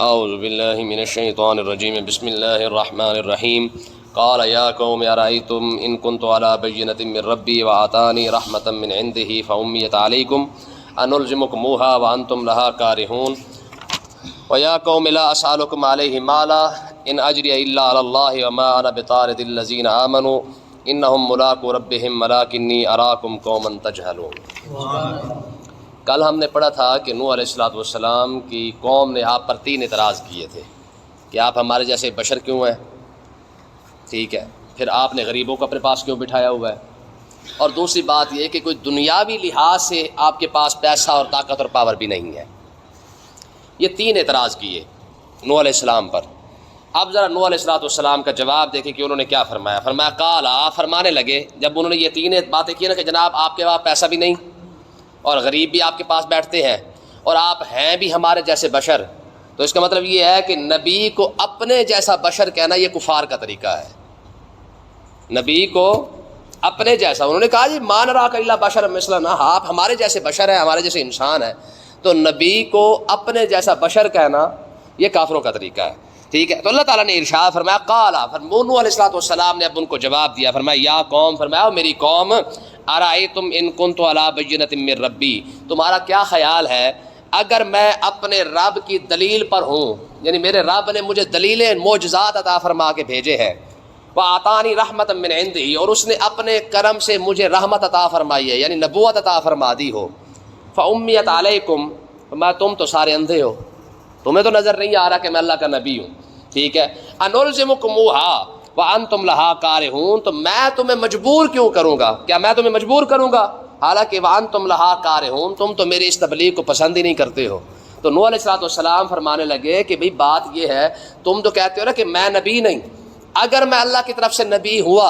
اعوذ باللہ من الشیطان الرجیم بسم اللہ الرحمن الرحیم قال یا قوم ارأیتم ان کنت علی بینۃ من ربی وآتانی رحمۃ من عنده فامیت علیکم انلزمکموها وانتم لها کارہون ویا قوم لا اسألکم علیہ مالا ان اجری الا علی اللہ وما انا بطارد الذین آمنوا انہم ملاقو ربہم ولکنی اراکم قوما تجہلون۔ کل ہم نے پڑھا تھا کہ نوح علیہ الصلوۃ والسلام کی قوم نے آپ پر 3 اعتراض کیے تھے کہ آپ ہمارے جیسے بشر کیوں ہیں، ٹھیک ہے، پھر آپ نے غریبوں کو اپنے پاس کیوں بٹھایا ہوا ہے، اور دوسری بات یہ کہ کوئی دنیاوی لحاظ سے آپ کے پاس پیسہ اور طاقت اور پاور بھی نہیں ہے۔ یہ 3 اعتراض کیے نوح علیہ السلام پر۔ اب ذرا نوح علیہ الصلوۃ والسلام کا جواب دیکھیں کہ انہوں نے کیا فرمایا۔ فرمایا قال، آپ فرمانے لگے جب انہوں نے یہ 3 باتیں کی نا کہ جناب آپ کے پاس پیسہ بھی نہیں اور غریب بھی آپ کے پاس بیٹھتے ہیں اور آپ ہیں بھی ہمارے جیسے بشر، تو اس کا مطلب یہ ہے کہ نبی کو اپنے جیسا بشر کہنا یہ کفار کا طریقہ ہے۔ نبی کو اپنے جیسا، انہوں نے کہا جی ما نراک الا بشر مثلنا، آپ ہمارے جیسے بشر ہیں، ہمارے جیسے انسان ہیں، تو نبی کو اپنے جیسا بشر کہنا یہ کافروں کا طریقہ ہے، ٹھیک ہے۔ تو اللہ تعالیٰ نے ارشاد فرمایا قال، نوح علیہ الصلوۃ والسلام نے اب ان کو جواب دیا، فرمایا یا قوم، فرمایا میری قوم، ارأیتم ان کنت علی بینۃ من ربی، تمہارا کیا خیال ہے اگر میں اپنے رب کی دلیل پر ہوں، یعنی میرے رب نے مجھے دلیلیں معجزات عطا فرما کے بھیجے ہیں، وآتانی رحمۃ من عندہ، اور اس نے اپنے کرم سے مجھے رحمت عطا فرمائی ہے، یعنی نبوت عطا فرما دی ہو، فامیت علیکم، میں تم تو سارے اندھے ہو، تمہیں تو نظر نہیں آ رہا کہ میں اللہ کا نبی ہوں، ٹھیک ہے، انلزمکموها وانتم لها کارہون، تو میں تمہیں مجبور کیوں کروں گا، کیا میں تمہیں مجبور کروں گا، حالانکہ وانتم لها کارہون، تم تو میری اس تبلیغ کو پسند ہی نہیں کرتے ہو۔ تو نوح علیہ الصلوۃ والسلام فرمانے لگے کہ بھئی بات یہ ہے، تم تو کہتے ہو نا کہ میں نبی نہیں، اگر میں اللہ کی طرف سے نبی ہوا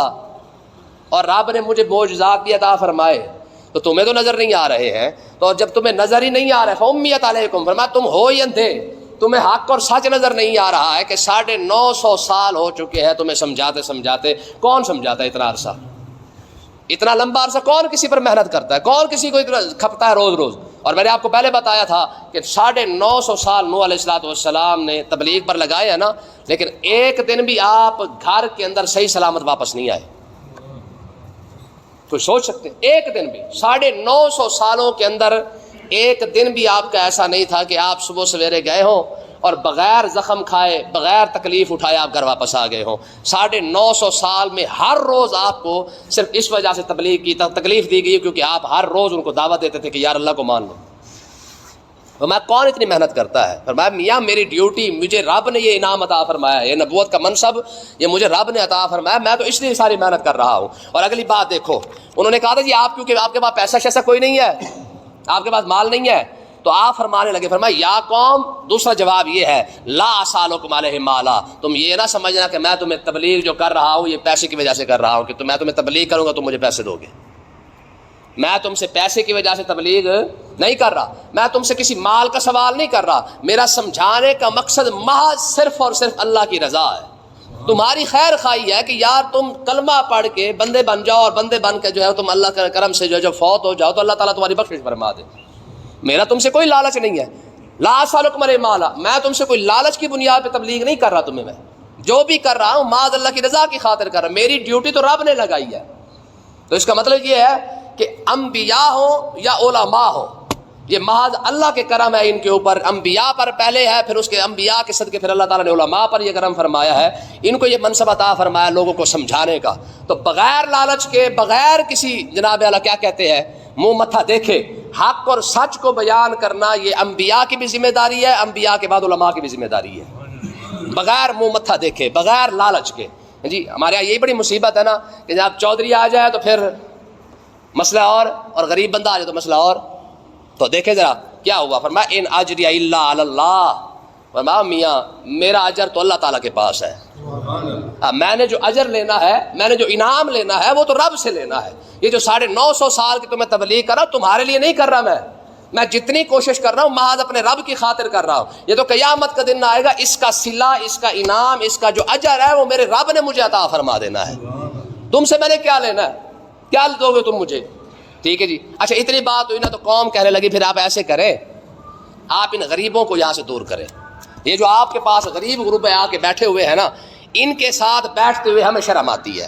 اور رب نے مجھے معجزات بھی عطا فرمائے تو تمہیں تو نظر نہیں آ رہے ہیں، تو جب تمہیں نظر ہی نہیں آ رہا ہے فامیت علیکم، فرمایا تم ہو ہی اندھے، تمہیں حق اور سچ نظر نہیں آ رہا ہے کہ 950 سال ہو چکے ہیں تمہیں سمجھاتے سمجھاتے۔ کون سمجھاتا ہے اتنا عرصہ، اتنا لمبا عرصہ کون کسی پر محنت کرتا ہے، کون کسی کو اتنا کھپتا ہے روز روز؟ اور میں نے آپ کو پہلے بتایا تھا کہ 950 سال نوح علیہ الصلوۃ والسلام نے تبلیغ پر لگائے ہیں نا، لیکن ایک دن بھی آپ گھر کے اندر صحیح سلامت واپس نہیں آئے۔ کوئی سوچ سکتے ہیں ایک دن بھی 950 سالوں کے اندر ایک دن بھی آپ کا ایسا نہیں تھا کہ آپ صبح سویرے گئے ہوں اور بغیر زخم کھائے بغیر تکلیف اٹھائے آپ گھر واپس آ گئے ہوں۔ 950 سال میں ہر روز آپ کو صرف اس وجہ سے تبلیغ کی تکلیف دی گئی کیونکہ آپ ہر روز ان کو دعوت دیتے تھے کہ یار اللہ کو مان لو۔ فرمایا کون اتنی محنت کرتا ہے؟ فرمایا میاں میری ڈیوٹی، مجھے رب نے یہ انعام عطا فرمایا، یہ نبوت کا منصب یہ مجھے رب نے عطا فرمایا، میں تو اس لیے ساری محنت کر رہا ہوں۔ اور اگلی بات دیکھو، انہوں نے کہا تھا جی آپ کیونکہ آپ کے پاس پیسہ شیسا کوئی نہیں ہے، آپ کے پاس مال نہیں ہے، تو آپ فرمانے لگے، فرمایا یا قوم، دوسرا جواب یہ ہے لا اسالکم علیہ مالا، تم یہ نہ سمجھنا کہ میں تمہیں تبلیغ جو کر رہا ہوں یہ پیسے کی وجہ سے کر رہا ہوں، کہ میں تمہیں تبلیغ کروں گا تو مجھے پیسے دو گے، میں تم سے پیسے کی وجہ سے تبلیغ نہیں کر رہا، میں تم سے کسی مال کا سوال نہیں کر رہا، میرا سمجھانے کا مقصد محض صرف اور صرف اللہ کی رضا ہے، تمہاری خیر خواہی ہے کہ یار تم کلمہ پڑھ کے بندے بن جاؤ اور بندے بن کے جو ہے تم اللہ کے کرم سے جو فوت ہو جاؤ تو اللہ تعالیٰ تمہاری بخشش فرما دے۔ میرا تم سے کوئی لالچ نہیں ہے، لا اسالکم علیہ مالا، میں تم سے کوئی لالچ کی بنیاد پہ تبلیغ نہیں کر رہا تمہیں، میں جو بھی کر رہا ہوں معاذ اللہ کی رضا کی خاطر کر رہا ہوں، میری ڈیوٹی تو رب نے لگائی ہے۔ تو اس کا مطلب یہ ہے کہ انبیاء ہوں یا علماء ہوں، یہ محض اللہ کے کرم ہے ان کے اوپر، انبیاء پر پہلے ہے، پھر اس کے انبیاء کے صدقے پھر اللہ تعالیٰ نے علماء پر یہ کرم فرمایا ہے، ان کو یہ منصب عطا فرمایا لوگوں کو سمجھانے کا۔ تو بغیر لالچ کے، بغیر کسی جناب اللہ کیا کہتے ہیں منہ متھا دیکھے حق اور سچ کو بیان کرنا یہ انبیاء کی بھی ذمہ داری ہے، انبیاء کے بعد علماء کی بھی ذمہ داری ہے، بغیر منہ متھا دیکھے، بغیر لالچ کے۔ جی ہمارے یہاں یہی بڑی مصیبت ہے نا کہ جب چودھری آ جائے تو پھر مسئلہ اور غریب بندہ آ جائے تو مسئلہ اور۔ تو دیکھیں ذرا کیا ہوا، فرمایا ان اجری الا علی اللہ، فرمایا میاں میرا اجر تو اللہ تعالیٰ کے پاس ہے، میں نے جو اجر لینا ہے، میں نے جو انعام لینا ہے وہ تو رب سے لینا ہے۔ یہ جو 950 سال کی تمہیں تبلیغ کر رہا ہوں تمہارے لیے نہیں کر رہا، میں جتنی کوشش کر رہا ہوں محض اپنے رب کی خاطر کر رہا ہوں۔ یہ تو قیامت کا دن آئے گا، اس کا صلہ، اس کا انعام، اس کا جو اجر ہے وہ میرے رب نے مجھے عطا فرما دینا ہے، تم سے میں نے کیا لینا ہے، کیا دو گے تم مجھے؟ ٹھیک ہے جی، اچھا اتنی بات ہوئی نا تو قوم کہنے لگی پھر آپ ایسے کریں، آپ ان غریبوں کو یہاں سے دور کریں، یہ جو آپ کے پاس غریب غربا آ کے بیٹھے ہوئے ہیں نا، ان کے ساتھ بیٹھتے ہوئے ہمیں شرم آتی ہے.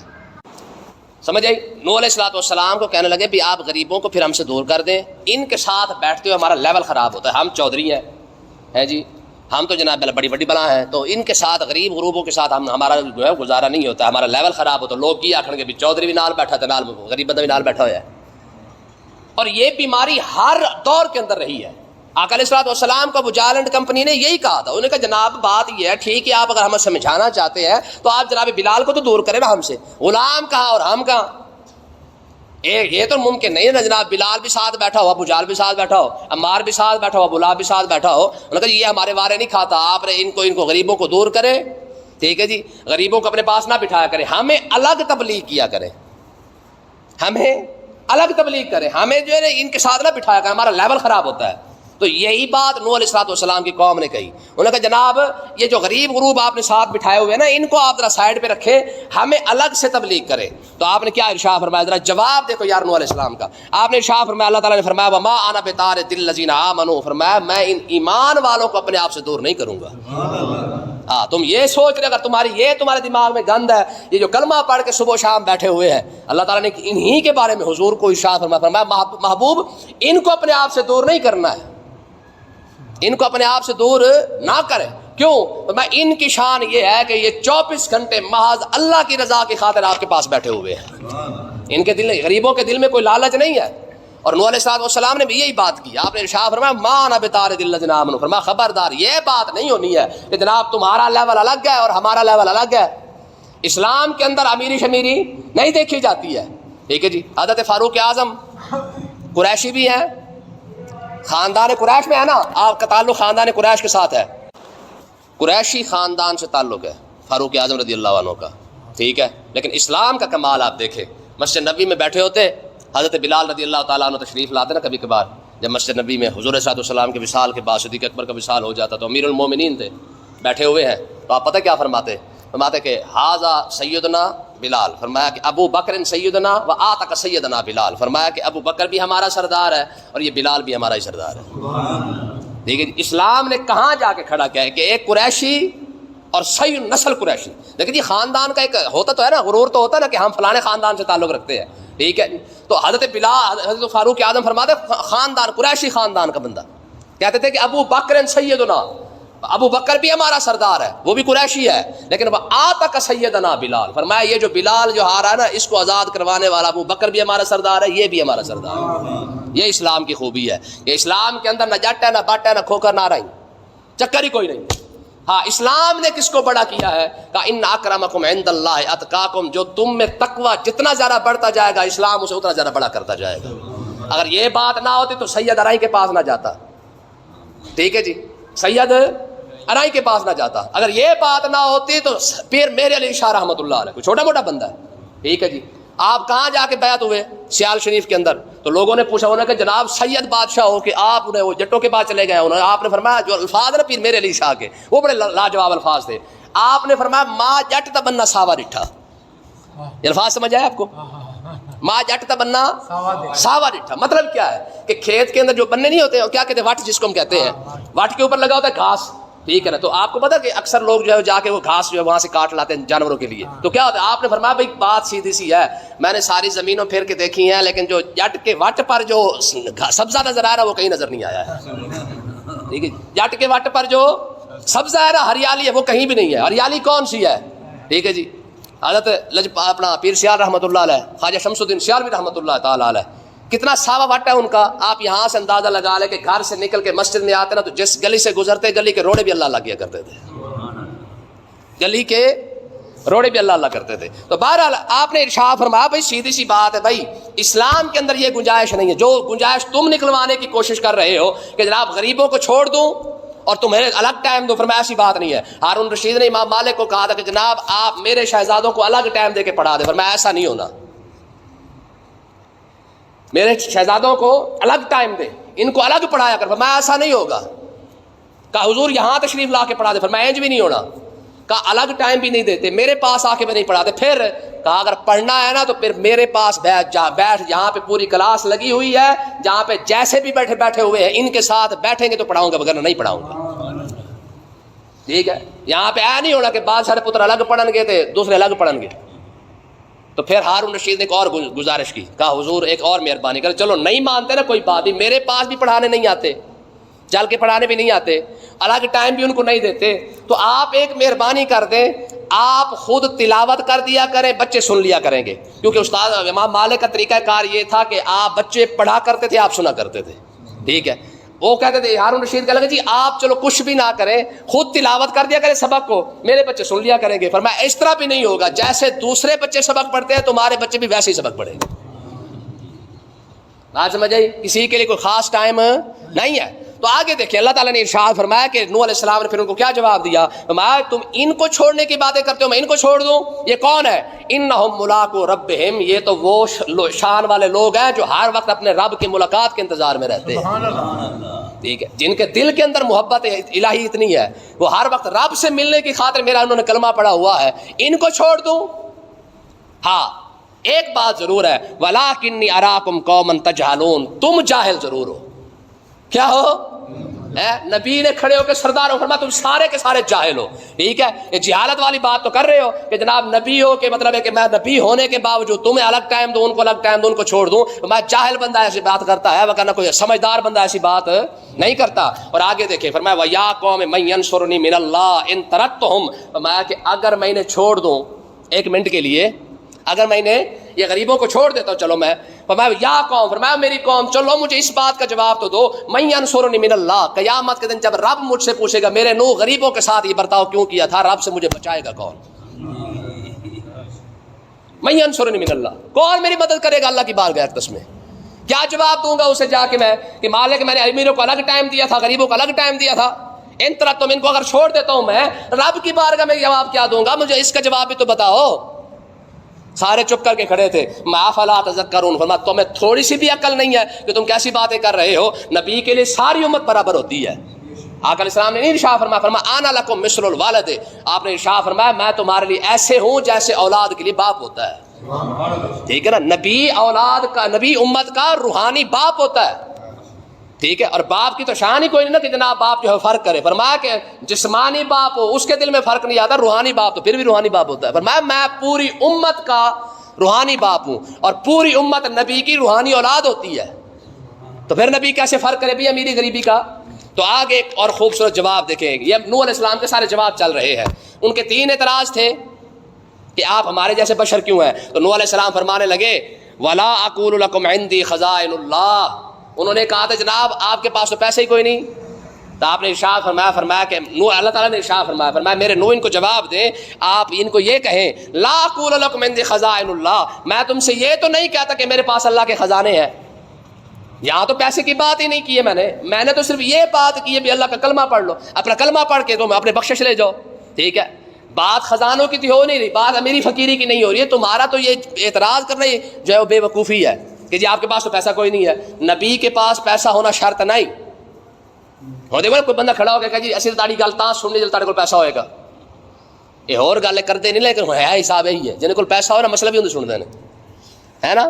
سمجھ آئی؟ نوح علیہ الصلوۃ والسلام کو کہنے لگے بھی آپ غریبوں کو پھر ہم سے دور کر دیں. ان کے ساتھ بیٹھتے ہوئے ہمارا لیول خراب ہوتا ہے. ہم چودھری ہیں جی، ہم تو جناب بڑی بڑی بلا ہیں، تو ان کے ساتھ غریب غروبوں کے ساتھ ہمارا جو ہے گزارا نہیں ہوتا، ہمارا لیول خراب ہوتا. لوگ کی آخر گے بھی چودھری بھی نال بیٹھا تھا، نال غریب بندہ بھی نال بیٹھا ہوا ہے. اور یہ بیماری ہر دور کے اندر رہی ہے. آقا علیہ الصلوۃ والسلام کو ابو جہل اینڈ کمپنی نے یہی کہا تھا. انہوں نے کہا جناب بات یہ ہے، ٹھیک ہے آپ اگر ہمیں سمجھانا چاہتے ہیں تو آپ جناب بلال کو تو دور کریں نا ہم سے. غلام کہاں اور ہم کہاں؟ یہ تو ممکن نہیں ہے نا جناب. بلال بھی ساتھ بیٹھا ہو، ابو جہل بھی ساتھ بیٹھا ہو، عمار بھی ساتھ بیٹھا ہو، ابو لہب بھی ساتھ بیٹھا ہو. انہوں نے کہا یہ ہمارے وارے نہیں کھاتا، آپ نے ان کو غریبوں کو دور کرے. ٹھیک ہے جی، غریبوں کو اپنے پاس نہ بٹھایا کرے، ہمیں الگ تبلیغ کیا کرے، ہمیں الگ تبلیغ کرے، ہمیں جو ہے ان کے ساتھ نہ بٹھایا کرے، ہمارا لیول خراب ہوتا ہے. تو یہی بات نوح علیہ الصلوۃ والسلام کی قوم نے کہی. انہوں نے کہا جناب یہ جو غریب غروب آپ نے ساتھ بٹھائے ہوئے ہیں نا، ان کو آپ ذرا سائڈ پہ رکھے، ہمیں الگ سے تبلیغ کرے. تو آپ نے کیا ارشاد فرمایا؟ ذرا جواب دیکھو یار نوح علیہ السلام کا. آپ نے ارشاد فرمایا، اللہ تعالیٰ نے فرمایا وما انا بطارد الذین آمنوا، فرمایا میں ان ایمان والوں کو اپنے آپ سے دور نہیں کروں گا. ہاں تم یہ سوچ رہے، اگر تمہارے دماغ میں گند ہے، یہ جو کلمہ پڑھ کے صبح و شام بیٹھے ہوئے ہیں، اللہ تعالیٰ نے انہی کے بارے میں حضور کو ارشاد فرمایا محبوب ان کو اپنے آپ سے دور نہیں کرنا ہے، ان کو اپنے آپ سے دور نہ کریں. کیوں؟ میں ان کی شان یہ ہے کہ یہ 24 گھنٹے محض اللہ کی رضا کی خاطر آپ کے پاس بیٹھے ہوئے ہیں. ان کے دل، غریبوں کے دل میں کوئی لالچ نہیں ہے. اور نوح علیہ السلام نے بھی یہی بات کی. آپ نے ارشاد فرمایا ما انا بطارد الذین آمنوا، فرمایا خبردار یہ بات نہیں ہونی ہے کہ جناب تمہارا لیول الگ ہے اور ہمارا لیول الگ ہے. اسلام کے اندر امیری شمیری نہیں دیکھی جاتی ہے. ٹھیک ہے جی. حضرت فاروق اعظم قریشی بھی ہیں، خاندان قریش میں ہے نا، آپ کا تعلق خاندان قریش کے ساتھ ہے، قریشی خاندان سے تعلق ہے فاروق اعظم رضی اللہ عنہ کا. ٹھیک ہے. لیکن اسلام کا کمال آپ دیکھیں، مسجد نبی میں بیٹھے ہوتے، حضرت بلال رضی اللہ تعالیٰ عنہ تشریف لاتے نا کبھی کبھار، جب مسجد نبی میں حضور صلی اللہ علیہ وسلم کے وصال کے بعد صدیق اکبر کا وصال ہو جاتا تو امیر المومنین تھے، بیٹھے ہوئے ہیں، تو آپ پتہ کیا فرماتے کہ ھذا سیدنا بلال، فرمایا کہ ابو بکر سیدنا و آتک سیدنا بلال، فرمایا کہ ابو بکر بھی ہمارا سردار ہے اور یہ بلال بھی ہمارا ہی سردار ہے. ٹھیک ہے. اسلام نے کہاں جا کے کھڑا کیا ہے کہ ایک قریشی اور سید نسل قریشی. لیکن یہ خاندان کا ایک ہوتا تو ہے نا، غرور تو ہوتا ہے نا کہ ہم فلانے خاندان سے تعلق رکھتے ہیں. ٹھیک ہے. تو حضرت بلال، حضرت فاروق اعظم فرماتے خاندان قریشی خاندان کا بندہ، کہتے تھے کہ ابو بکر سیدنا، ابو بکر بھی ہمارا سردار ہے، وہ بھی قریشی ہے، لیکن وہ آتک سیدنا بلال، فرمایا یہ جو بلال جو ہارا ہے نا، اس کو آزاد کروانے والا ابو بکر بھی ہمارا سردار ہے، یہ بھی ہمارا سردار ہے. یہ اسلام کی خوبی ہے کہ اسلام کے اندر نہ جٹ ہے نہ بٹ ہے نہ کھوکر نہ رہی، چکر ہی کوئی نہیں. ہاں اسلام نے کس کو بڑا کیا ہے؟ کہ ان اکرمکم عند اللہ اتقاکم، جو تم میں تقوی جتنا زیادہ بڑھتا جائے گا اسلام اسے اتنا زیادہ بڑا کرتا جائے گا. اگر یہ بات نہ ہوتی تو سید ارائی کے پاس نہ جاتا. ٹھیک ہے جی. سید ارائی کے پاس نہ جاتا. اگر یہ بات نہ ہوتی تو پیر میرے علی شاہ رحمۃ اللہ علیہ، کوئی چھوٹا موٹا بندہ ہے. ٹھیک ہے جی. آپ کہاں جا کے بیعت ہوئے؟ سیال شریف کے اندر. تو لوگوں نے پوچھا، انہوں نے کہا جناب سید بادشاہ ہو کہ آپ نے وہ جٹوں کے پاس چلے گئے. انہوں نے آپ نے فرمایا جو الفاظ نا پیر میرے علی شاہ کے وہ بڑے لاجواب الفاظ تھے. آپ نے فرمایا ما جٹ تبنا ساوا ڈٹھا. یہ الفاظ سمجھ آئے آپ کو؟ ما جٹ تبنا ساوا ڈٹھا مطلب کیا ہے کہ کھیت کے اندر جو بننے نہیں ہوتے کیا کہتے ہیں، وٹ جس کو ہم کہتے ہیں، وٹ کے اوپر لگا ہوتا ہے گھاس. ٹھیک ہے نا. تو آپ کو پتا کہ اکثر لوگ جو ہے جا کے وہ گھاس جو ہے وہاں سے کاٹ لاتے ہیں جانوروں کے لیے. تو کیا ہوتا ہے؟ آپ نے فرمایا بھائی بات سیدھی سی ہے، میں نے ساری زمینوں پھیر کے دیکھی ہیں لیکن جو جٹ کے وٹ پر جو سبزہ نظر آ رہا ہے وہ کہیں نظر نہیں آیا ہے. ٹھیک ہے. جٹ کے وٹ پر جو سبزہ ہے نا، ہریالی ہے، وہ کہیں بھی نہیں ہے. ہریالی کون سی ہے؟ ٹھیک ہے جی. حضرت اپنا پیر سیال رحمۃ اللہ علیہ، خواجہ شمس الدین سیالوی رحمۃ اللہ تعالیٰ علیہ، کتنا ساوا وٹ ہے ان کا. آپ یہاں سے اندازہ لگا لیں کہ گھر سے نکل کے مسجد میں آتے نا تو جس گلی سے گزرتے گلی کے روڑے بھی اللہ اللہ کیا کرتے تھے، گلی کے روڑے بھی اللہ اللہ کرتے تھے. تو بہرحال آپ نے ارشاد فرمایا بھائی سیدھی سی بات ہے بھائی، اسلام کے اندر یہ گنجائش نہیں ہے. جو گنجائش تم نکلوانے کی کوشش کر رہے ہو کہ جناب غریبوں کو چھوڑ دوں اور تمہیں الگ ٹائم دو، فرمایا ایسی بات نہیں ہے. ہارون رشید نے امام مالک کو کہا تھا کہ جناب آپ میرے شہزادوں کو الگ ٹائم دے کے پڑھا دیں، فرمایا ایسا نہیں ہونا، میرے شہزادوں کو الگ ٹائم دے، ان کو الگ پڑھایا کر. فرمایا ایسا نہیں ہوگا. کہا حضور یہاں تشریف لا کے پڑھا دے. فرمایا انج بھی نہیں ہونا. کہا الگ ٹائم بھی نہیں دیتے، میرے پاس آ کے بھی نہیں پڑھاتے. پھر کہا اگر پڑھنا ہے نا تو پھر میرے پاس بیٹھ، یہاں پہ پوری کلاس لگی ہوئی ہے، جہاں پہ جیسے بھی بیٹھے ہوئے ہیں ان کے ساتھ بیٹھیں گے تو پڑھاؤں گا، وغیرہ نہیں پڑھاؤں گا. ٹھیک ہے، یہاں پہ ایسا نہیں ہونا کہ بعض سارے پتر الگ پڑھن گے تھے دوسرے الگ پڑھن گے. تو پھر ہارون رشید نے ایک اور گزارش کی، کہا حضور ایک اور مہربانی کر، چلو نہیں مانتے نا کوئی بات نہیں، میرے پاس بھی پڑھانے نہیں آتے، چل کے پڑھانے بھی نہیں آتے، الگ ٹائم بھی ان کو نہیں دیتے، تو آپ ایک مہربانی کر دیں، آپ خود تلاوت کر دیا کریں، بچے سن لیا کریں گے. کیونکہ استاد امام مالک کا طریقہ کار یہ تھا کہ آپ بچے پڑھا کرتے تھے، آپ سنا کرتے تھے. ٹھیک ہے، وہ کہتے تھے ہارون رشید کہنے لگے جی آپ چلو کچھ بھی نہ کریں، خود تلاوت کر دیا کریں سبق کو، میرے بچے سن لیا کریں گے. فرمایا اس طرح بھی نہیں ہوگا، جیسے دوسرے بچے سبق پڑھتے ہیں تمہارے بچے بھی ویسے ہی سبق پڑھیں گے. بات سمجھ آئی؟ کسی کے لیے کوئی خاص ٹائم نہیں ہے. تو آگے دیکھیں اللہ تعالیٰ نے ارشاد فرمایا کہ نوح علیہ السلام نے پھر ان کو کیا جواب دیا، فرمایا تم ان کو چھوڑنے کی باتیں کرتے ہو، میں ان کو چھوڑ دوں؟ یہ کون ہے؟ انہم ملاقو ربہم، یہ تو وہ شان والے لوگ ہیں جو ہر وقت اپنے رب کی ملاقات کے انتظار میں رہتے ہیں. ٹھیک ہے، جن کے دل کے اندر محبت الہی اتنی ہے، وہ ہر وقت رب سے ملنے کی خاطر میرا انہوں نے کلمہ پڑھا ہوا ہے، ان کو چھوڑ دوں؟ ہاں ایک بات ضرور ہے، وَلَٰكِنِّي أَرَاكُمْ قَوْمًا تَجْهَلُونَ، تم جاہل ضرور ہو. کیا ہو؟ نبی نے کھڑے ہو کے سردار ہو فرمایا تم سارے کے سارے جاہل ہو. ٹھیک ہے، یہ جہالت والی بات تو کر رہے ہو کہ جناب نبی ہو کہ مطلب ہے کہ میں نبی ہونے کے باوجود تمہیں الگ ٹائم دوں، ان کو الگ ٹائم دوں، ان کو چھوڑ دوں. میں جاہل بندہ ایسی بات کرتا ہے، وگرنہ کوئی سمجھدار بندہ ایسی بات نہیں کرتا. اور آگے دیکھیں فرمایا وَيَا قَوْمِ مَن يَنصُرُنِي مِنَ اللَّهِ إِن تَرَكْتُهُمْ، فرمایا کہ اگر میں انہیں چھوڑ دوں ایک منٹ کے لیے، اگر میں انہیں یہ غریبوں کو چھوڑ دیتا ہوں، چلو میں فرمایا یا قوم، فرمایا میری قوم، چلو مجھے اس بات کا جواب تو دو، من ینصرنی من اللہ، قیامت کے دن جب رب مجھ سے پوچھے گا میرے نوح غریبوں کے ساتھ یہ برتاؤ کیوں کیا تھا، رب سے مجھے بچائے گا کون؟ من ینصرنی من اللہ، کون میری مدد کرے گا اللہ کی بارگاہ اقدس میں؟ کیا جواب دوں گا اسے جا کے میں کہ مالک میں نے امیروں کو الگ ٹائم دیا تھا، غریبوں کو الگ ٹائم دیا تھا؟ ان طرح تم ان کو اگر چھوڑ دیتا ہوں میں، رب کی بارگاہ میں جواب کیا دوں گا؟ مجھے اس کا جواب بھی تو بتاؤ. سارے چپ کر کے کھڑے تھے. ما فلا تذکرون، فرمایا تمہیں تھوڑی سی بھی عقل نہیں ہے کہ تم کیسی باتیں کر رہے ہو؟ نبی کے لیے ساری امت برابر ہوتی ہے. آقا علیہ السلام نے نہیں ارشاد فرمایا انا لکم مثل الوالد، آپ نے ارشاد فرمایا میں تمہارے لیے ایسے ہوں جیسے اولاد کے لیے باپ ہوتا ہے. ٹھیک ہے نا، نبی اولاد کا، نبی امت کا روحانی باپ ہوتا ہے. ٹھیک ہے، اور باپ کی تو شان ہی کوئی نہیں نا کہ جناب باپ جو ہے فرق کرے. فرمایا کہ جسمانی باپ ہو اس کے دل میں فرق نہیں آتا، روحانی باپ تو پھر بھی روحانی باپ ہوتا ہے. فرمایا میں پوری امت کا روحانی باپ ہوں، اور پوری امت نبی کی روحانی اولاد ہوتی ہے، تو پھر نبی کیسے فرق کرے بھی امیری غریبی کا؟ تو آگے ایک اور خوبصورت جواب دیکھیں. یہ نوح علیہ السلام کے سارے جواب چل رہے ہیں. ان کے 3 اعتراض تھے کہ آپ ہمارے جیسے بشر کیوں ہیں. تو نوح علیہ السلام فرمانے لگے وَلَا أَقُولُ لَكُمْ عِنْدِي خَزَائِنُ اللَّهِ، انہوں نے کہا تھا جناب آپ کے پاس تو پیسے ہی کوئی نہیں. تو آپ نے ارشاد فرمایا کہ نوح، اللہ تعالیٰ نے ارشاد فرمایا میرے نوح ان کو جواب دیں، آپ ان کو یہ کہیں لا اقول لکم عندی خزائن اللہ، میں تم سے یہ تو نہیں کہتا کہ میرے پاس اللہ کے خزانے ہیں. یہاں تو پیسے کی بات ہی نہیں کی ہے میں نے تو صرف یہ بات کی ہے بھی اللہ کا کلمہ پڑھ لو، اپنا کلمہ پڑھ کے تم اپنے بخشش لے جاؤ. ٹھیک ہے، بات خزانوں کی تو ہو نہیں رہی، بات امیری فقیری کی نہیں ہو رہی ہے. تمہارا تو یہ اعتراض کرنا جو ہے وہ بے وقوفی ہے کہ جی آپ کے پاس تو پیسہ کوئی نہیں ہے. نبی کے پاس پیسہ ہونا شرط نہیں ہو. دیکھو کوئی بندہ کھڑا ہو گیا کہ جی اسی تاڑی گل تاں سننے جل تاڑے کو پیسہ ہوئے گا، یہ اور گل کرتے نہیں، لیکن ہے حساب یہی ہے. جن کو پیسہ ہو نا مسئلہ بھی اندر سنتے ہیں، ہے نا،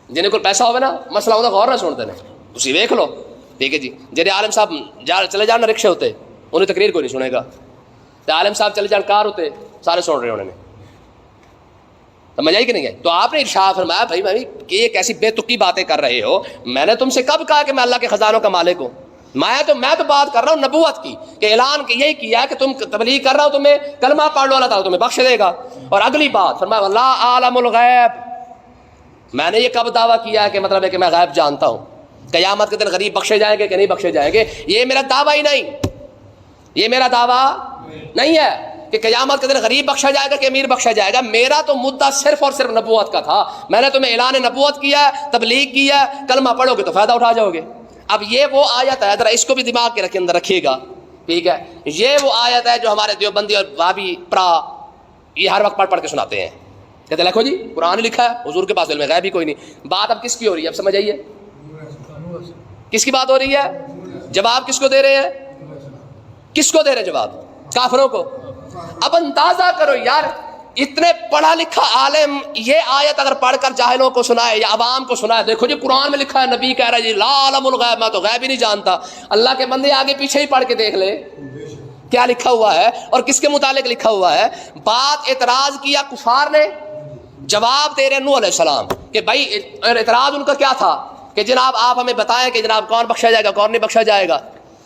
جن کو پیسہ ہوئے نا مسئلہ ہوتا غور نہ سنتے ہیں. اسی دیکھ لو. ٹھیک ہے جی، جی عالم صاحب چلے جان رکشے ہوتے انہیں تقریر کوئی نہیں سنے گا، تو عالم صاحب چلے جان کار ہوتے سارے سن رہے انہوں نے. سمجھ آئی کہ نہیں ہے؟ تو آپ نے ارشاد فرمایا بھائی کہ یہ کیسی بے تکی باتیں کر رہے ہو، میں نے تم سے کب کہا کہ میں اللہ کے خزانوں کا مالک ہوں؟ میں تو بات کر رہا ہوں نبوت کی، کہ اعلان یہی کیا کہ تم تبلیغ کر رہا ہو، تمہیں کلمہ پڑھ لو اللہ تعالیٰ تمہیں بخش دے گا. اور اگلی بات فرمایا لا عالم الغیب، میں نے یہ کب دعویٰ کیا ہے کہ مطلب ہے کہ میں غیب جانتا ہوں؟ قیامت کے دن غریب بخشے جائیں گے کہ نہیں بخشے جائیں گے، یہ میرا دعویٰ ہی نہیں، یہ میرا دعویٰ نہیں ہے کہ قیامت کے دن غریب بخشا جائے گا کہ امیر بخشا جائے گا. میرا تو مدعا صرف اور صرف نبوت کا تھا. میں نے تمہیں اعلان نبوت کیا ہے، تبلیغ کیا ہے، کلمہ پڑھو گے تو فائدہ اٹھا جاؤ گے. اب یہ وہ آیت ہے، ذرا اس کو بھی دماغ کے اندر رکھیے گا. ٹھیک ہے، یہ وہ آیت ہے جو ہمارے دیوبندی اور وہابی یہ ہر وقت پڑھ کے سناتے ہیں. کہتے ہیں دیکھو جی قرآن لکھا ہے، حضور کے پاس علم غیب بھی کوئی نہیں. بات اب کس کی ہو رہی ہے؟ اب سمجھ آئیے کس کی بات ہو رہی ہے؟ جواب کس کو دے رہے ہیں؟ کس کو دے رہے ہیں جواب؟ کافروں کو. اب اندازہ کرو یار، اتنے پڑھا لکھا عالم یہ آیت اگر پڑھ کر جاہلوں کو سنائے یا عوام کو سنائے، دیکھو جی قرآن میں لکھا ہے، نبی کہہ رہا ہے جی لا علم الغیب، میں تو غیب ہی نہیں جانتا، اللہ کے بندے آگے پیچھے ہی پڑھ کے دیکھ لے کیا لکھا ہوا ہے اور کس کے متعلق لکھا ہوا ہے۔ بات اعتراض کیا کفار نے، جواب دے رہے نوح علیہ السلام کہ بھائی اعتراض ان کا کیا تھا کہ جناب آپ ہمیں بتائیں کہ جناب کون بخشا جائے گا کون نہیں بخشا جائے گا،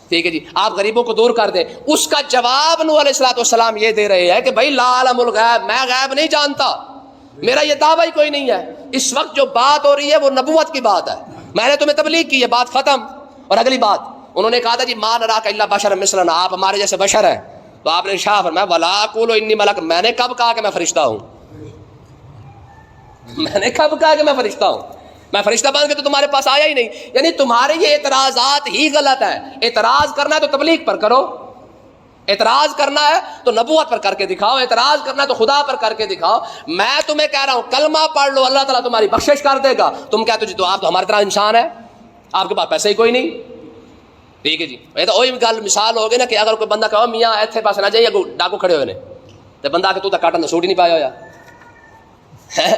ٹھیک ہے جی آپ غریبوں کو دور کر دیں۔ اس کا جواب نوح علیہ السلام یہ دے رہے ہیں کہ بھائی لا علم الغیب، میں غیب نہیں جانتا، میرا یہ دعویٰ ہی کوئی نہیں ہے۔ اس وقت جو بات ہو رہی ہے وہ نبوت کی بات ہے، میں نے تمہیں تبلیغ کی ہے، بات ختم۔ اور اگلی بات انہوں نے کہا تھا جی ما نراک الا بشرا مثلنا، آپ ہمارے جیسے بشر ہیں، تو آپ نے ارشاد فرمایا ولا اقول انی ملک، میں نے کب کہا کہ میں فرشتہ ہوں، میں نے کب کہا کہ میں فرشتہ ہوں، میں فرشتہ بن کے تو تمہارے پاس آیا ہی نہیں۔ یعنی تمہارے یہ اعتراضات ہی غلط ہیں۔ اعتراض کرنا ہے تو تبلیغ پر کرو، اعتراض کرنا ہے تو نبوت پر کر کے دکھاؤ، اعتراض کرنا ہے تو خدا پر کر کے دکھاؤ۔ میں تمہیں کہہ رہا ہوں کلمہ پڑھ لو، اللہ تعالیٰ تمہاری بخشش کر دے گا۔ تم کہتے ہو جی تو آپ تو ہماری طرح انسان ہے، آپ کے پاس پیسے ہی کوئی نہیں، ٹھیک ہے جی۔ یہ تو وہی گل مثال ہوگی نا کہ اگر کوئی بندہ کہو میاں ایتھے پاس نہ جائیے ڈاکو کھڑے ہوئے نے، تو بندہ کہ تو کاٹن تو سوٹ ہی نہیں پایا ہوا ہے،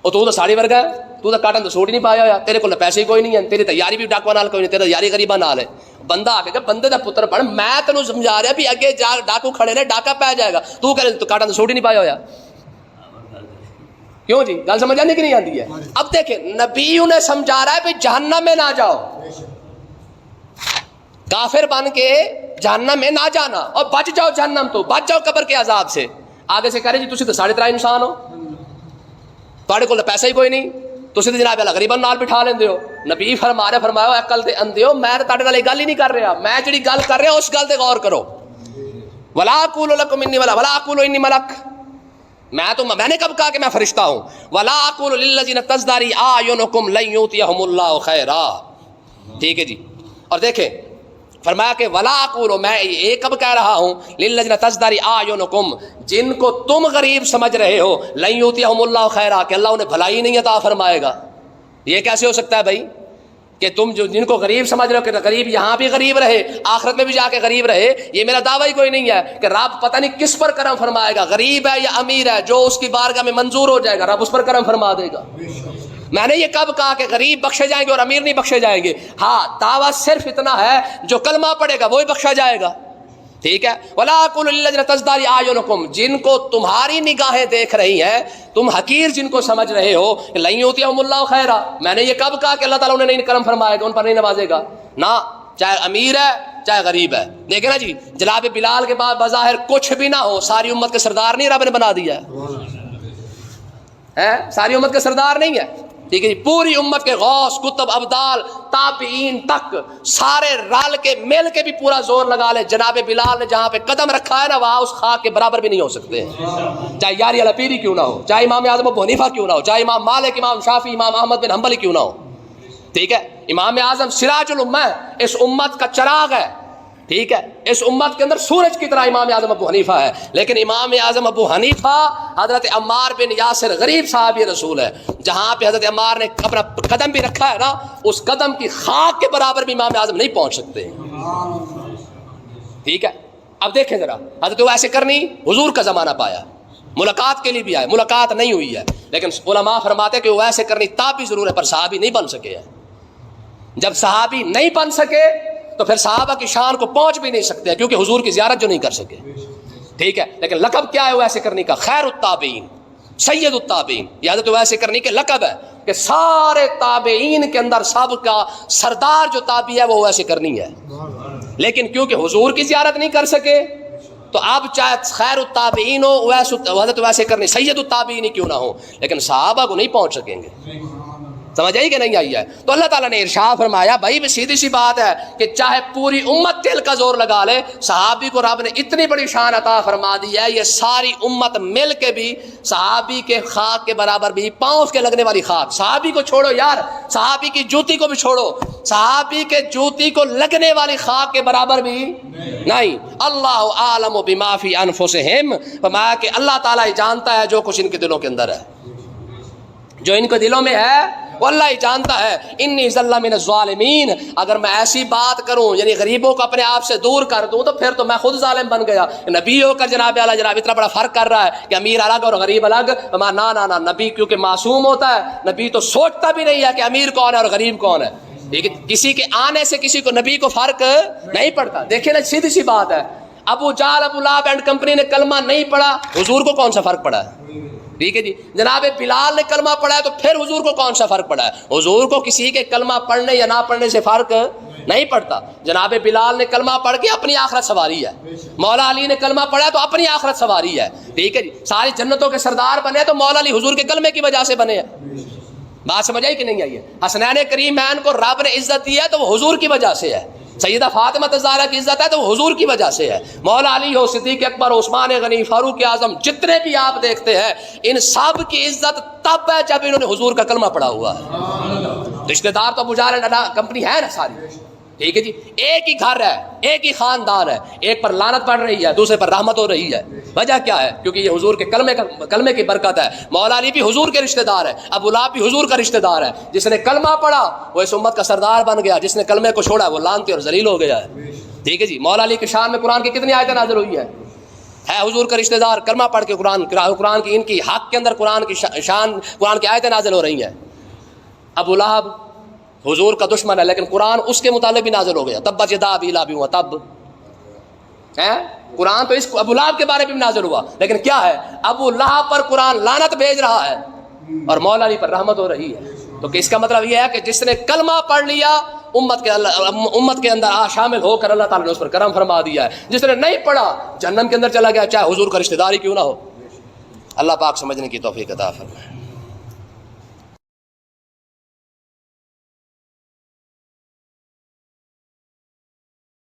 تو ساڑی ورگا ہے، تو کاٹن تو سوٹ ہی نہیں پایا ہوا، تیرے کو پیسے ہی کوئی نہیں ہے، تیری تیاری بھی ڈاکو نال کوئی نہیں، تیری تیاری غریباں نال ہے۔ بندہ آ کے کہ بندے دا پتر بن، میں تینوں سمجھا رہا بھی اگے جا ڈاکو کھڑے نے ڈاکا پی جائے گا، تو کہہ تو کاٹن تو سوٹ ہی نہیں پایا ہوا، کیوں جی گل سمجھ آنے کی نہیں آتی ہے؟ اب دیکھیں نبی انہیں سمجھا رہا ہے بھی جہنم میں نہ جاؤ، کافر بن کے جہنم میں نہ جانا، اور بچ جاؤ جہنم تو بچ جاؤ قبر کے عذاب سے۔ آگے سے کہہ رہے جی تسی تو ساڑھے 13 انسان ہو، تھوڑے کو پیسہ ہی کوئی نہیں، تسی تو جناب اللہ غریباں نال بٹھا لیندے ہو۔ نبی فرمایا عقل دے اندھے ہو، میں تہاڈے نال گل ہی نہیں کر رہا، میں جڑی گل کر رہا اس گل تے غور کرو۔ ولا اقول لکم انی ولا اقول انی ملک، میں نے کب کہا کہ میں فرشتہ ہوں؟ ولا اقول للذین تزدری اعینکم لن یؤتیہم اللہ خیرا، ٹھیک ہے جی۔ اور دیکھیں فرمایا کہ ولا اقول، میں یہ کب کہہ رہا ہوں للذین تزدری اعینکم، جن کو تم غریب سمجھ رہے ہو، لن یؤتیہم اللہ خیرا، کہ اللہ انہیں بھلائی نہیں عطا فرمائے گا۔ یہ کیسے ہو سکتا ہے بھائی کہ تم جو جن کو غریب سمجھ رہے ہو کہ غریب یہاں بھی غریب رہے آخرت میں بھی جا کے غریب رہے، یہ میرا دعویٰ ہی کوئی نہیں ہے کہ رب پتہ نہیں کس پر کرم فرمائے گا، غریب ہے یا امیر ہے، جو اس کی بارگاہ میں منظور ہو جائے گا رب اس پر کرم فرما دے گا۔ میں نے یہ کب کہا کہ غریب بخشے جائیں گے اور امیر نہیں بخشے جائیں گے؟ ہاں دعویٰ صرف اتنا ہے جو کلمہ پڑھے گا وہی بخشا جائے گا، ٹھیک ہے۔ ولا اقول للذین تزدری اعینکم، جن کو تمہاری نگاہیں دیکھ رہی ہیں، تم حقیر جن کو سمجھ رہے ہو کہ لن یؤتیہم اللہ خیرا، میں نے یہ کب کہا کہ اللہ تعالیٰ انہیں نہیں کرم فرمائے گا، ان پر نہیں نوازے گا؟ نہ، چاہے امیر ہے چاہے غریب ہے۔ دیکھیں نا جی جناب بلال کے بعد بظاہر کچھ بھی نہ ہو، ساری امت کے سردار نہیں رب نے بنا دیا ہے، ساری امت کے سردار نہیں ہے، ٹھیک ہے جی۔ پوری امت کے غوث کتب ابدال تابعین تک سارے رل کے مل کے بھی پورا زور لگا لے، جناب بلال نے جہاں پہ قدم رکھا ہے نا وہاں اس خاک کے برابر بھی نہیں ہو سکتے، چاہے یاری والا پیری کیوں نہ ہو، چاہے امام اعظم ابو حنیفہ کیوں نہ ہو، چاہے امام مالک امام شافعی امام احمد بن حنبل کیوں نہ ہو، ٹھیک ہے۔ امام اعظم سراج الامہ ہے، اس امت کا چراغ ہے، ٹھیک ہے، اس امت کے اندر سورج کی طرح امام اعظم ابو حنیفہ ہے، لیکن امام اعظم ابو حنیفہ حضرت عمار بن یاسر غریب صحابی رسول ہے، جہاں پہ حضرت عمار نے اپنا قدم بھی رکھا ہے نا اس قدم کی خاک کے برابر بھی امام اعظم نہیں پہنچ سکتے، ٹھیک ہے۔ اب دیکھیں ذرا حضرت ویسے کرنی حضور کا زمانہ پایا، ملاقات کے لیے بھی آئے، ملاقات نہیں ہوئی ہے، لیکن علماء فرماتے ہیں کہ وہ ویسے کرنی تاب بھی ضرور ہے، پر صحابی نہیں بن سکے ہیں۔ جب صحابی نہیں بن سکے تو پھر صحابہ کی شان کو پہنچ بھی نہیں سکتے کیونکہ حضور کی زیارت جو نہیں کر سکے، ٹھیک ہے۔ لیکن لقب کیا ہے ویسے کرنی کا؟ خیر التابعین، سید التابعین، یہ حضرت ویسے کرنی کے لقب ہے کہ سارے تابعین کے اندر سب کا سردار جو تابعی ہے وہ ویسے کرنی ہے، لیکن کیونکہ حضور کی زیارت نہیں کر سکے تو اب چاہے خیر التابعین ہو حضرت ویسے کرنی سید التابعین کیوں نہ ہو، لیکن صحابہ کو نہیں پہنچ سکیں گے۔ سمجھ آئی کہ نہیں آئی ہے؟ تو اللہ تعالیٰ نے ارشاد فرمایا بھائی سیدھی سی بات ہے کہ چاہے پوری امت دل کا زور لگا لے، صحابی کو رب نے اتنی بڑی شان عطا فرما دی ہے، یہ ساری امت مل کے بھی صحابی کے خاک کے برابر بھی، پاؤں کے لگنے والی خاک، صحابی کو چھوڑو یار، صحابی کی جوتی کو بھی چھوڑو، صحابی کے جوتی کو لگنے والی خاک کے برابر بھی نہیں۔ اللہ عالم بما فی انفسہم، فرمایا کہ اللہ تعالیٰ جانتا ہے جو کچھ ان کے دلوں کے اندر ہے، جو ان کے دلوں میں ہے وہ اللہ ہی جانتا ہے. انی ذل من الظالمین، اگر میں ایسی بات کروں یعنی غریبوں کو اپنے آپ سے دور کر دوں تو پھر تو میں خود ظالم بن گیا. نبی ہو کر جناب اعلیٰ جناب اتنا بڑا فرق کر رہا ہے کہ امیر الگ اور غریب الگ. نا نا نا، نبی کیونکہ معصوم ہوتا ہے، نبی تو سوچتا بھی نہیں ہے کہ امیر کون ہے اور غریب کون ہے. لیکن کسی کے آنے سے کسی کو نبی کو فرق نہیں پڑتا. دیکھیں نا سیدھی سی بات ہے، ابو جال ابو لہب اینڈ کمپنی نے کلمہ نہیں پڑھا، حضور کو کون سا فرق پڑا ہے؟ ٹھیک ہے جی. جناب بلال نے کلمہ پڑھا ہے تو پھر حضور کو کون سا فرق پڑا ہے؟ حضور کو کسی کے کلمہ پڑھنے یا نہ پڑھنے سے فرق نہیں پڑتا. جناب بلال نے کلمہ پڑھ کے اپنی آخرت سواری ہے، مولا علی نے کلمہ پڑھا تو اپنی آخرت سواری ہے. ٹھیک ہے جی. ساری جنتوں کے سردار بنے تو مولا علی حضور کے کلمے کی وجہ سے بنے ہیں. بات سمجھ آئی کہ نہیں آئی ہے؟ حسنین کریمین کو رب نے عزت دی ہے تو وہ حضور کی وجہ سے ہے. سیدہ فاطمہ الزہرا کی عزت ہے تو وہ حضور کی وجہ سے ہے. مولا علی ہو، صدیق اکبر، عثمان غنی، فاروق اعظم، جتنے بھی آپ دیکھتے ہیں ان سب کی عزت تب ہے جب انہوں نے حضور کا کلمہ پڑھا ہوا ہے. رشتہ دار تو بجار کمپنی ہے نا ساری. ٹھیک ہے جی. ایک ہی گھر ہے، ایک ہی خاندان ہے، ایک پر لعنت پڑ رہی ہے، دوسرے پر رحمت ہو رہی ہے. وجہ کیا ہے؟ کیونکہ یہ حضور کے کلمے کی برکت ہے. مولا علی بھی حضور کے رشتہ دار ہے، ابو لہب بھی حضور کا رشتہ دار ہے. جس نے کلمہ پڑھا وہ اس امت کا سردار بن گیا، جس نے کلمے کو چھوڑا وہ لعنتی اور ذلیل ہو گیا ہے. ٹھیک ہے جی. مولا علی کی شان میں قرآن کی کتنی آیتیں نازل ہوئی ہے حضور کا رشتہ دار کلمہ پڑھ کے قرآن کی ان کی حق کے اندر قرآن کی شان، قرآن کی آیتیں نازل ہو رہی ہیں. ابو لہب حضور کا دشمن ہے لیکن قرآن اس کے متعلق بھی نازل ہو گیا. تبت یدا ابی لہب وتب، قرآن تو اس ابو لہب کے بارے میں بھی نازل ہوا، لیکن کیا ہے؟ ابو لہب پر قرآن لعنت بھیج رہا ہے اور مولا علی پر رحمت ہو رہی ہے. تو اس کا مطلب یہ ہے کہ جس نے کلمہ پڑھ لیا امت کے اندر شامل ہو کر اللہ تعالیٰ نے اس پر کرم فرما دیا ہے. جس نے نہیں پڑھا جہنم کے اندر چلا گیا، چاہے حضور کا رشتہ دار ہی کیوں نہ ہو. اللہ پاک سمجھنے کی توفیق عطا فرمائے.